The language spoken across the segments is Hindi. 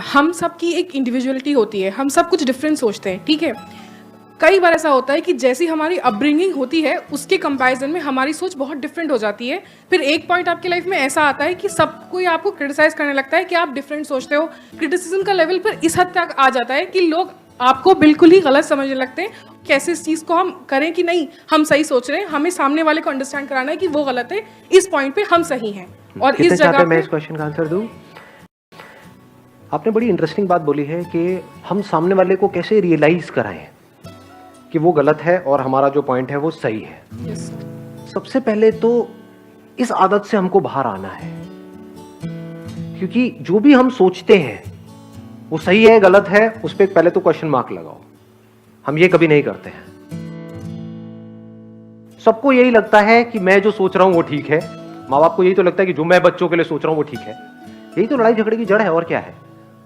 हम सब की एक इंडिविजुअलिटी होती है, हम सब कुछ डिफरेंट सोचते हैं, ठीक है। कई बार ऐसा होता है कि जैसी हमारी अपब्रिंगिंग होती है उसके कंपैरिजन में हमारी सोच बहुत डिफरेंट हो जाती है। फिर एक पॉइंट आपकी लाइफ में ऐसा आता है कि सब कोई आपको क्रिटिसाइज करने लगता है कि आप डिफरेंट सोचते हो। क्रिटिसिज्म का लेवल पर इस हद तक आ जाता है कि लोग आपको बिल्कुल ही गलत समझने लगते हैं। कैसे इस चीज़ को हम करें कि नहीं हम सही सोच रहे हैं, हमें सामने वाले को अंडरस्टैंड कराना है कि वो गलत है, इस पॉइंट पे हम सही हैं। और इस जगह मैं इस क्वेश्चन का आंसर दूं? आपने बड़ी इंटरेस्टिंग बात बोली है कि हम सामने वाले को कैसे रियलाइज कराएं कि वो गलत है और हमारा जो पॉइंट है वो सही है। yes. सबसे पहले तो इस आदत से हमको बाहर आना है, क्योंकि जो भी हम सोचते हैं वो सही है गलत है उस पर पहले तो क्वेश्चन मार्क लगाओ। हम ये कभी नहीं करते हैं। सबको यही लगता है कि मैं जो सोच रहा हूं वो ठीक है। माँ बाप को यही तो लगता है कि जो मैं बच्चों के लिए सोच रहा हूं वो ठीक है। यही तो लड़ाई झगड़े की जड़ है, और क्या है।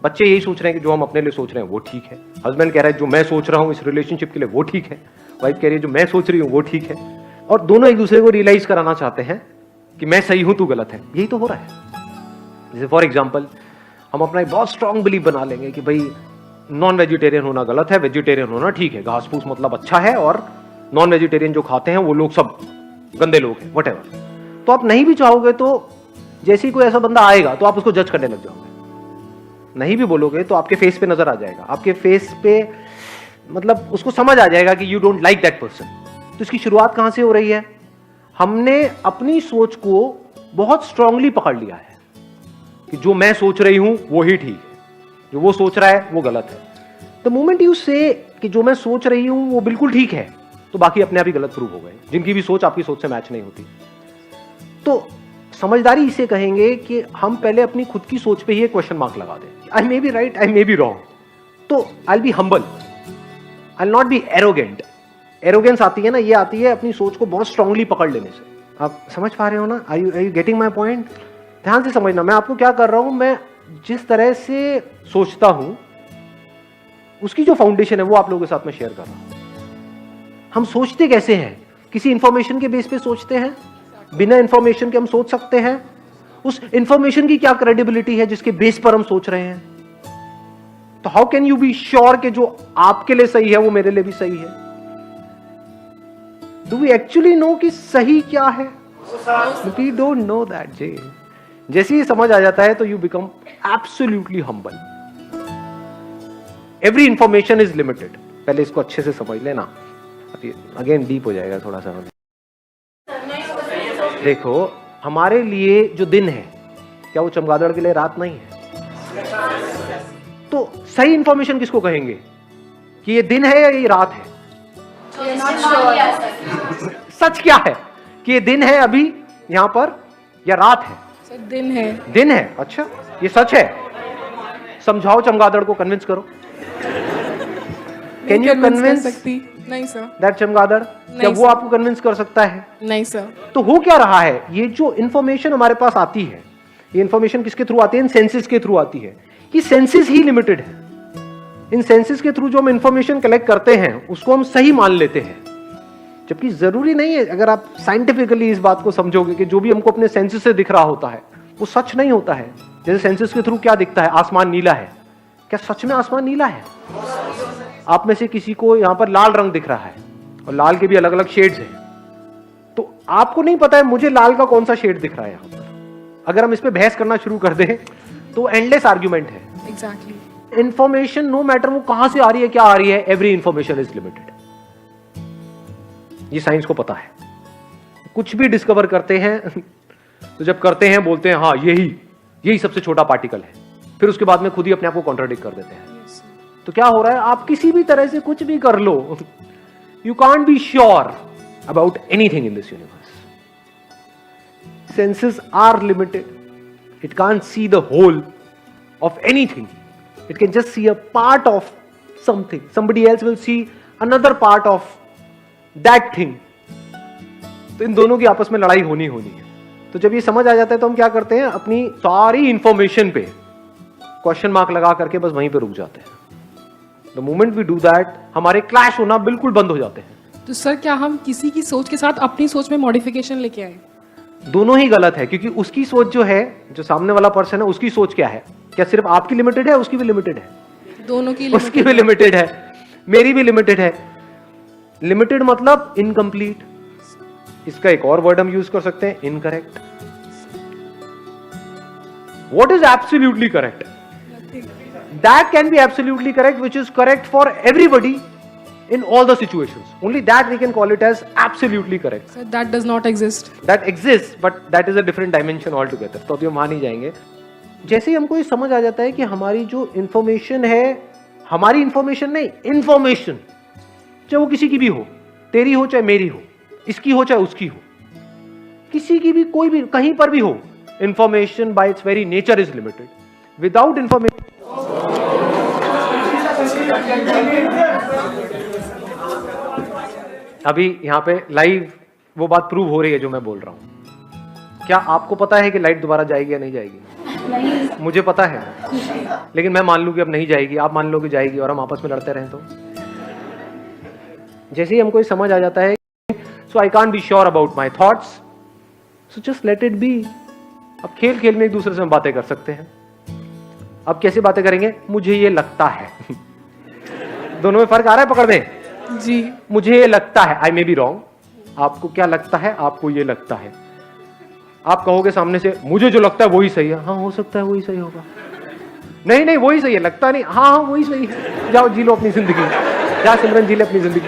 बच्चे यही सोच रहे हैं कि जो हम अपने लिए सोच रहे हैं वो ठीक है। हस्बैंड कह रहा है जो मैं सोच रहा हूं इस रिलेशनशिप के लिए वो ठीक है। वाइफ कह रही है जो मैं सोच रही हूं वो ठीक है। और दोनों एक दूसरे को रियलाइज कराना चाहते हैं कि मैं सही हूं तू गलत है। यही तो हो रहा है। जैसे फॉर एग्जाम्पल हम अपना एक बहुत स्ट्रॉन्ग बिलीफ बना लेंगे कि भाई नॉन वेजिटेरियन होना गलत है, वेजिटेरियन होना ठीक है। घास फूस मतलब अच्छा है और नॉन वेजिटेरियन जो खाते हैं वो लोग सब गंदे लोग हैं, व्हाटएवर। तो आप नहीं भी चाहोगे तो जैसे ही कोई ऐसा बंदा आएगा तो आप उसको जज करने लग जाओगे। नहीं भी बोलोगे तो आपके फेस पे नजर आ जाएगा, आपके फेस पे मतलब उसको समझ आ जाएगा कि you don't like that person. तो इसकी शुरुआत कहां से हो रही है? हमने अपनी सोच को बहुत स्ट्रांगली पकड़ लिया है कि जो मैं सोच रही हूं वो ही ठीक है, जो वो सोच रहा है वो गलत है। द मोमेंट यू से कि जो मैं सोच रही हूं वो बिल्कुल ठीक है, तो बाकी अपने आप ही गलत प्रूव हो गए, जिनकी भी सोच आपकी सोच से मैच नहीं होती। तो समझदारी इसे कहेंगे कि हम पहले अपनी खुद की सोच पे ही एक क्वेश्चन मार्क लगा दें। I may be right, I may be wrong. तो I will be humble, I will not be arrogant. Arrogance आती है ना, ये आती है अपनी सोच को बहुत स्ट्रांगली पकड़ लेने से। आप समझ पा रहे हो ना? Are you getting my point? ध्यान से समझना, मैं आपको क्या कर रहा हूं। मैं जिस तरह से सोचता हूं उसकी जो फाउंडेशन है वो आप लोगों के साथ में शेयर कर रहा हूं। हम सोचते कैसे हैं? किसी इंफॉर्मेशन के बेस पे सोचते हैं। बिना इंफॉर्मेशन के हम सोच सकते हैं? उस इंफॉर्मेशन की क्या क्रेडिबिलिटी है जिसके बेस पर हम सोच रहे हैं? तो how can you be sure कि जो आपके लिए सही है वो मेरे लिए भी सही है? डू वी एक्चुअली नो कि सही क्या है? वी डोंट नो दैट जे। जैसे ही समझ आ जाता है तो you become absolutely humble. Every information is limited. पहले इसको अच्छे से समझ लेना, अगेन डीप हो जाएगा थोड़ा सा। देखो, हमारे लिए जो दिन है क्या वो चमगादड़ के लिए रात नहीं है? तो सही इंफॉर्मेशन किसको कहेंगे कि ये दिन है या ये रात है? सच क्या है कि ये दिन है अभी यहां पर या रात है? दिन है। दिन है। अच्छा, ये सच है। समझाओ, चमगादड़ को कन्विंस करो। Can you convince? नहीं सर। दैट चमगादड़, क्या वो आपको कन्विंस कर सकता है? नहीं सर। तो हो क्या रहा है? ये जो इंफॉर्मेशन हमारे पास आती है, ये इंफॉर्मेशन किसके थ्रू आती है? इन सेंसेस के थ्रू आती है। ये सेंसेस ही लिमिटेड है। इन सेंसेस के थ्रू जो हम इंफॉर्मेशन कलेक्ट करते हैं उसको हम सही मान लेते हैं, जबकि जरूरी नहीं है। अगर आप साइंटिफिकली इस बात को समझोगे कि जो भी हमको अपने सेंसेस से दिख रहा होता है वो सच नहीं होता है। जैसे सेंसेस के थ्रू क्या दिखता है? आसमान नीला है। क्या सच में आसमान नीला है? आप में से किसी को यहां पर लाल रंग दिख रहा है और लाल के भी अलग अलग शेड्स हैं, तो आपको नहीं पता है मुझे लाल का कौन सा शेड दिख रहा है यहां पर। अगर हम इस पे बहस करना शुरू कर दें तो एंडलेस आर्ग्यूमेंट है। एग्जैक्टली। इंफॉर्मेशन नो मैटर वो कहां से आ रही है, क्या आ रही है, एवरी इंफॉर्मेशन इज लिमिटेड। ये साइंस को पता है। कुछ भी डिस्कवर करते हैं तो जब करते हैं बोलते हैं हाँ यही सबसे छोटा पार्टिकल है, फिर उसके बाद में खुद ही अपने आप को कॉन्ट्राडिक्ट कर देते हैं। तो क्या हो रहा है? आप किसी भी तरह से कुछ भी कर लो, you can't be sure about anything in this universe. Senses are limited. It can't see the whole of anything. It can just see a part of something. Somebody else will see another part of that thing. तो इन दोनों की आपस में लड़ाई होनी है। तो जब ये समझ आ जाता है तो हम क्या करते हैं? अपनी सारी इंफॉर्मेशन पे क्वेश्चन मार्क लगा करके बस वहीं पे रुक जाते हैं। The moment we do that हमारे क्लैश होना बिल्कुल बंद हो जाते हैं। तो सर क्या हम किसी की सोच के साथ अपनी सोच में मॉडिफिकेशन लेके आए? दोनों ही गलत है, क्योंकि उसकी सोच जो है, जो सामने वाला पर्सन है, उसकी सोच क्या है? क्या सिर्फ आपकी लिमिटेड है, उसकी भी लिमिटेड है? दोनों की उसकी भी लिमिटेड है, मेरी भी लिमिटेड है। लिमिटेड मतलब इनकम्प्लीट। इसका एक और वर्ड हम यूज कर सकते हैं, incorrect. What is absolutely correct? That can be absolutely correct which is correct for everybody in all the situations. Only that we can call it as absolutely correct. So that does not exist. That exists, but that is a different dimension altogether. तो अभी हम वहां नहीं जाएंगे। जैसे ही हमको ये समझ आ जाता है कि हमारी जो इंफॉर्मेशन है, हमारी इंफॉर्मेशन नहीं, इंफॉर्मेशन, चाहे वो किसी की भी हो, तेरी हो चाहे मेरी हो, इसकी हो चाहे उसकी हो, किसी की भी, कोई भी, कहीं पर भी हो, information bye it's very nature is limited. Without information अभी यहां पे लाइव वो बात प्रूव हो रही है जो मैं बोल रहा हूं। क्या आपको पता है कि लाइट दोबारा जाएगी या नहीं जाएगी? नहीं। मुझे पता है, लेकिन मैं मान लूं कि अब नहीं जाएगी, आप मान लो कि जाएगी, और हम आपस में लड़ते रहें तो? जैसे ही हमको ये समझ आ जाता है, so I can't be sure about my thoughts, so just let it be. अब खेल खेल में एक दूसरे से हम बातें कर सकते हैं। अब कैसे बातें करेंगे? मुझे ये लगता है। दोनों में फर्क आ रहा है पकड़ में? जी। मुझे ये लगता है, आई मे बी रॉन्ग। आपको क्या लगता है? आपको ये लगता है। आप कहोगे सामने से, मुझे जो लगता है वही सही है। हाँ, हो सकता है वही सही होगा। नहीं वही सही है, लगता नहीं। हाँ वही सही है। जाओ जी लो अपनी जिंदगी, जा सिमरन जी ले अपनी जिंदगी।